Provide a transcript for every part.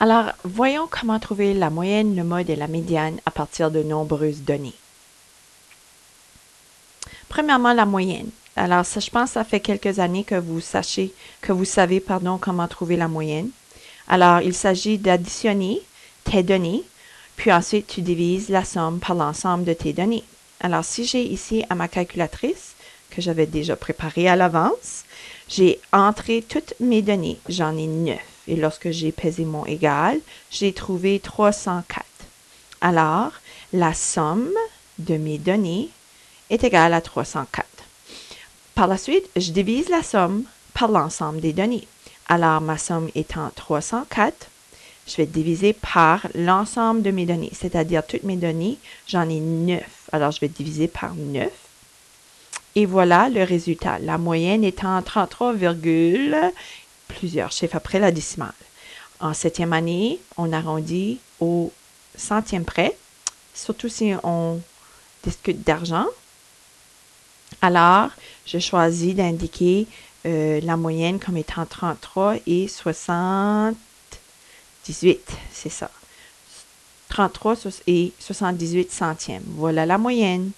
Alors, voyons comment trouver la moyenne, le mode et la médiane à partir de nombreuses données. Premièrement, la moyenne. Alors, ça, je pense que ça fait quelques années que vous savez, comment trouver la moyenne. Alors, il s'agit d'additionner tes données, puis ensuite, tu divises la somme par l'ensemble de tes données. Alors, si j'ai ici à ma calculatrice, que j'avais déjà préparée à l'avance, j'ai entré toutes mes données. J'en ai 9. Et lorsque j'ai pesé mon égal, j'ai trouvé 304. Alors, la somme de mes données est égale à 304. Par la suite, je divise la somme par l'ensemble des données. Alors, ma somme étant 304, je vais diviser par l'ensemble de mes données, c'est-à-dire toutes mes données, j'en ai 9. Alors, je vais diviser par 9. Et voilà le résultat. La moyenne étant 33, plusieurs chiffres après la décimale. En septième année, on arrondit au centième près, surtout si on discute d'argent. Alors, je choisis d'indiquer la moyenne comme étant 33 et 78. C'est ça. 33 et 78 centièmes. Voilà la moyenne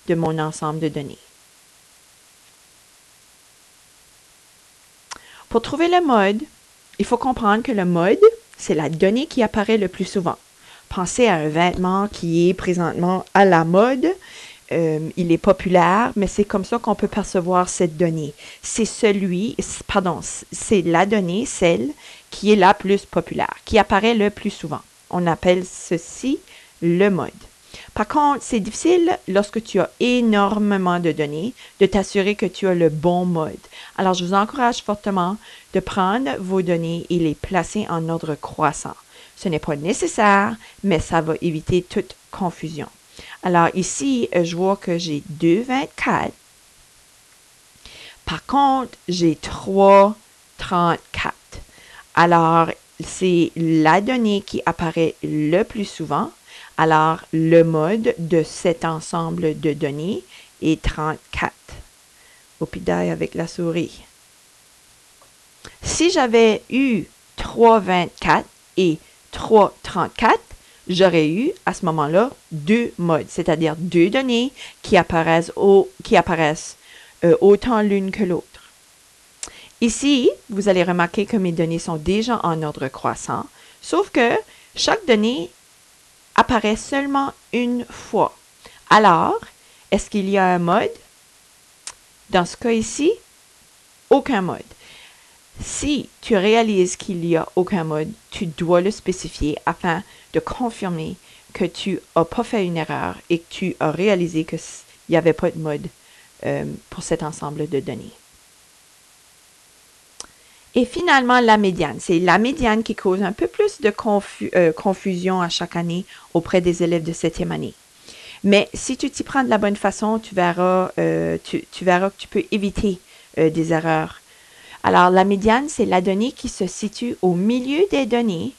de mon ensemble de données. Pour trouver le mode, il faut comprendre que le mode, c'est la donnée qui apparaît le plus souvent. Pensez à un vêtement qui est présentement à la mode. Il est populaire, mais c'est comme ça qu'on peut percevoir cette donnée. C'est la donnée, celle qui est la plus populaire, qui apparaît le plus souvent. On appelle ceci le mode. Par contre, c'est difficile lorsque tu as énormément de données de t'assurer que tu as le bon mode. Alors, je vous encourage fortement de prendre vos données et les placer en ordre croissant. Ce n'est pas nécessaire, mais ça va éviter toute confusion. Alors ici, je vois que j'ai 2,24. Par contre, j'ai 3,34. Alors, c'est la donnée qui apparaît le plus souvent. Alors, le mode de cet ensemble de données est 34. Au pidaille avec la souris. Si j'avais eu 3,24 et 3,34, j'aurais eu à ce moment-là deux modes, c'est-à-dire deux données qui apparaissent autant l'une que l'autre. Ici, vous allez remarquer que mes données sont déjà en ordre croissant, sauf que chaque donnée apparaît seulement une fois. Alors, est-ce qu'il y a un mode? Dans ce cas ici, aucun mode. Si tu réalises qu'il n'y a aucun mode, tu dois le spécifier afin de confirmer que tu n'as pas fait une erreur et que tu as réalisé qu'il n'y avait pas de mode pour cet ensemble de données. Et finalement, la médiane. C'est la médiane qui cause un peu plus de confusion à chaque année auprès des élèves de septième année. Mais si tu t'y prends de la bonne façon, tu verras que tu peux éviter des erreurs. Alors, la médiane, c'est la donnée qui se situe au milieu des données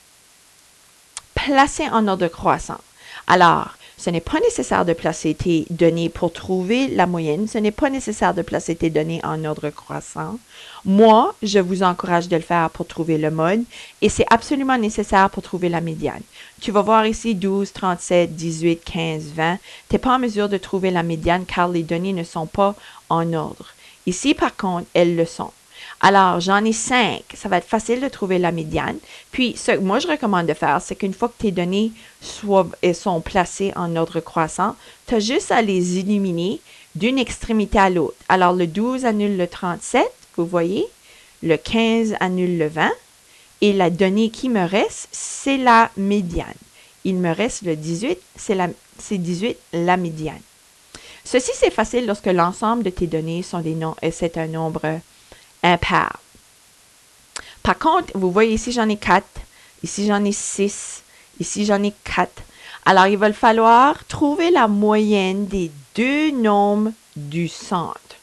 placées en ordre croissant. Alors, ce n'est pas nécessaire de placer tes données pour trouver la moyenne. Ce n'est pas nécessaire de placer tes données en ordre croissant. Moi, je vous encourage de le faire pour trouver le mode et c'est absolument nécessaire pour trouver la médiane. Tu vas voir ici 12, 37, 18, 15, 20. Tu n'es pas en mesure de trouver la médiane car les données ne sont pas en ordre. Ici, par contre, elles le sont. Alors, j'en ai 5. Ça va être facile de trouver la médiane. Puis, ce que moi, je recommande de faire, c'est qu'une fois que tes données sont placées en ordre croissant, tu as juste à les éliminer d'une extrémité à l'autre. Alors, le 12 annule le 37, vous voyez. Le 15 annule le 20. Et la donnée qui me reste, c'est la médiane. Il me reste le 18, c'est 18 la médiane. Ceci, c'est facile lorsque l'ensemble de tes données c'est un nombre impair. Par contre, vous voyez ici, j'en ai 4. Ici, j'en ai 6. Ici, j'en ai 4. Alors, il va falloir trouver la moyenne des deux nombres du centre.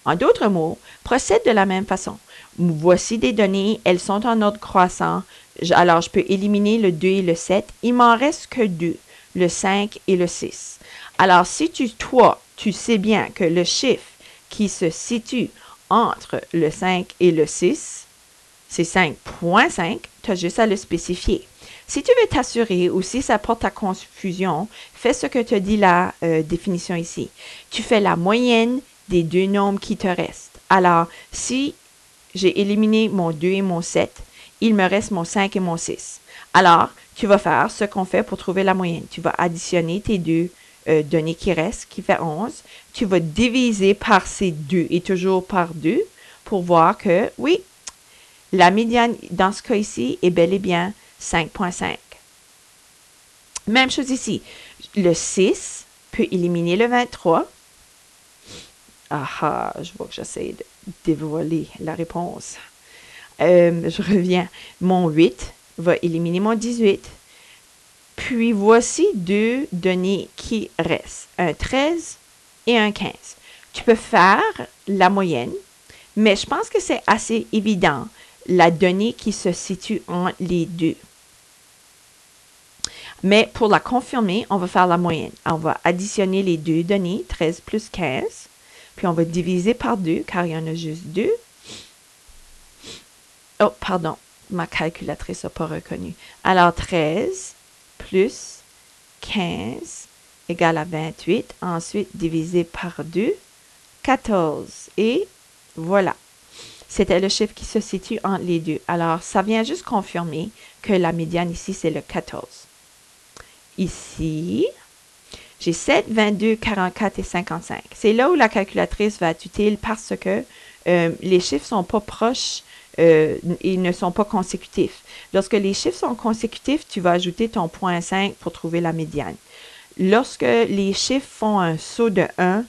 En d'autres mots, procède de la même façon. Voici des données, elles sont en ordre croissant. Alors, je peux éliminer le 2 et le 7. Il m'en reste que 2, le 5 et le 6. Alors, si toi, tu sais bien que le chiffre qui se situe entre le 5 et le 6, c'est 5,5, tu as juste à le spécifier. Si tu veux t'assurer ou si ça porte à confusion, fais ce que te dit la définition ici. Tu fais la moyenne des deux nombres qui te restent. Alors, si j'ai éliminé mon 2 et mon 7, il me reste mon 5 et mon 6. Alors, tu vas faire ce qu'on fait pour trouver la moyenne. Tu vas additionner tes deux données qui restent, qui fait 11. Tu vas diviser par ces deux et toujours par 2 pour voir que, oui, la médiane dans ce cas ici est bel et bien 5,5. Même chose ici. Le 6 peut éliminer le 23. Ah, je vois que j'essaie de dévoiler la réponse. Je reviens. Mon 8 va éliminer mon 18. Puis voici deux données qui restent, un 13 et un 15. Tu peux faire la moyenne, mais je pense que c'est assez évident, la donnée qui se situe entre les deux. Mais pour la confirmer, on va faire la moyenne. On va additionner les deux données, 13 plus 15, puis on va diviser par 2, car il y en a juste 2. Oh, pardon, ma calculatrice n'a pas reconnu. Alors, 13 plus 15 égale à 28. Ensuite, divisé par 2, 14. Et voilà. C'était le chiffre qui se situe entre les deux. Alors, ça vient juste confirmer que la médiane ici, c'est le 14. Ici, j'ai 7, 22, 44 et 55. C'est là où la calculatrice va être utile parce que les chiffres ne sont pas proches. Ils ne sont pas consécutifs. Lorsque les chiffres sont consécutifs, tu vas ajouter ton 0,5 pour trouver la médiane. Lorsque les chiffres font un saut de 1,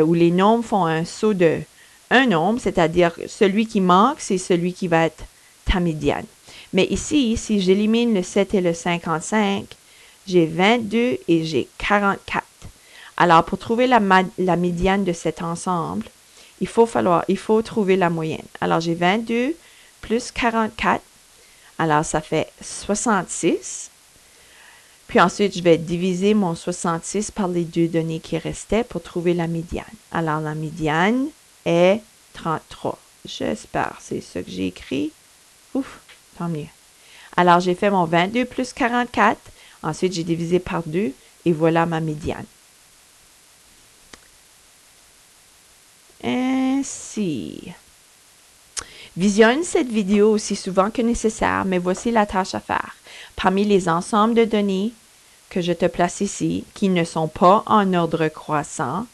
ou les nombres font un saut de un nombre, c'est-à-dire celui qui manque, c'est celui qui va être ta médiane. Mais ici, si j'élimine le 7 et le 55, j'ai 22 et j'ai 44. Alors, pour trouver la médiane de cet ensemble, il faut trouver la moyenne. Alors, j'ai 22 plus 44. Alors, ça fait 66. Puis ensuite, je vais diviser mon 66 par les deux données qui restaient pour trouver la médiane. Alors, la médiane est 33. J'espère, c'est ce que j'ai écrit. Ouf, tant mieux. Alors, j'ai fait mon 22 plus 44. Ensuite, j'ai divisé par 2 et voilà ma médiane. Ainsi. Visionne cette vidéo aussi souvent que nécessaire, mais voici la tâche à faire. Parmi les ensembles de données que je te place ici, qui ne sont pas en ordre croissant,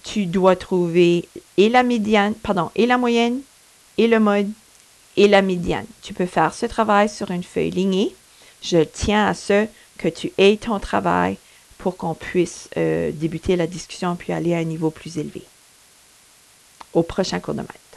tu dois trouver et la médiane, et la moyenne, et le mode, et la médiane. Tu peux faire ce travail sur une feuille lignée. Je tiens à ce que tu aies ton travail pour qu'on puisse débuter la discussion puis aller à un niveau plus élevé. Au prochain cours de maths.